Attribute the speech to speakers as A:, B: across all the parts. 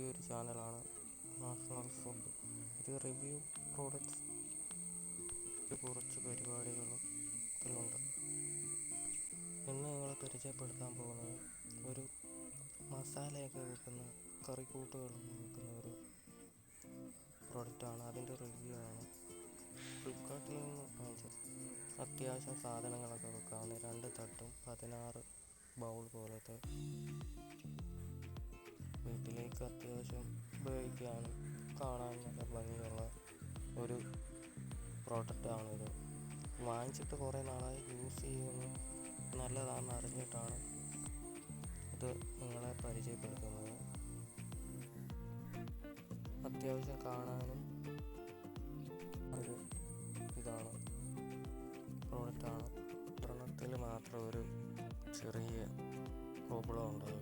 A: പുതിയൊരു ചാനലാണ് national food. ഇത് റിവ്യൂ പ്രോഡക്റ്റ്സ് കുറച്ച് പരിപാടികളും ഇതിലുണ്ട്. ഇന്ന് നിങ്ങളെ പരിചയപ്പെടുത്താൻ പോകുന്നത് ഒരു മസാലയൊക്കെ വെക്കുന്ന കറിക്കൂട്ടുകളൊക്കെ വെക്കുന്ന ഒരു പ്രോഡക്റ്റാണ്. അതിൻ്റെ റിവ്യൂ ആണ്. ഫ്ലിപ്കാർട്ടിൽ നിന്ന് വാങ്ങിച്ചത്. അത്യാവശ്യം സാധനങ്ങളൊക്കെ വെക്കാവുന്ന 2 തട്ടും 16 ബൗൾ പോലത്തെ വീട്ടിലേക്ക് അത്യാവശ്യം ഉപയോഗിക്കാനും കാണാൻ നല്ല ഭംഗിയുള്ള ഒരു പ്രോഡക്റ്റാണിത്. വാങ്ങിച്ചിട്ട് കുറേ നാളായി യൂസ് ചെയ്യുന്നു. നല്ലതാണെന്ന് അറിഞ്ഞിട്ടാണ് ഇത് നിങ്ങളെ പരിചയപ്പെടുത്തുന്നത്. അത്യാവശ്യം കാണാനും ഒരു ഇതാണ് പ്രോഡക്റ്റാണ്. ഒരെണ്ണത്തിൽ മാത്രം ഒരു ചെറിയ പ്രോബ്ലം ഉണ്ട്.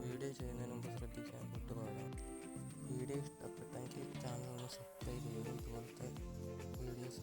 A: വീഡിയോ ചെയ്യുന്നതിന് മുമ്പ് ശ്രദ്ധിക്കാൻ വിട്ടുപോയതാണ്. വീഡിയോ ഇഷ്ടപ്പെട്ടെങ്കിൽ ചാനൽ ഒന്ന് സബ്സ്ക്രൈബ് ചെയ്യുക. ഇതുപോലത്തെ വീഡിയോസ്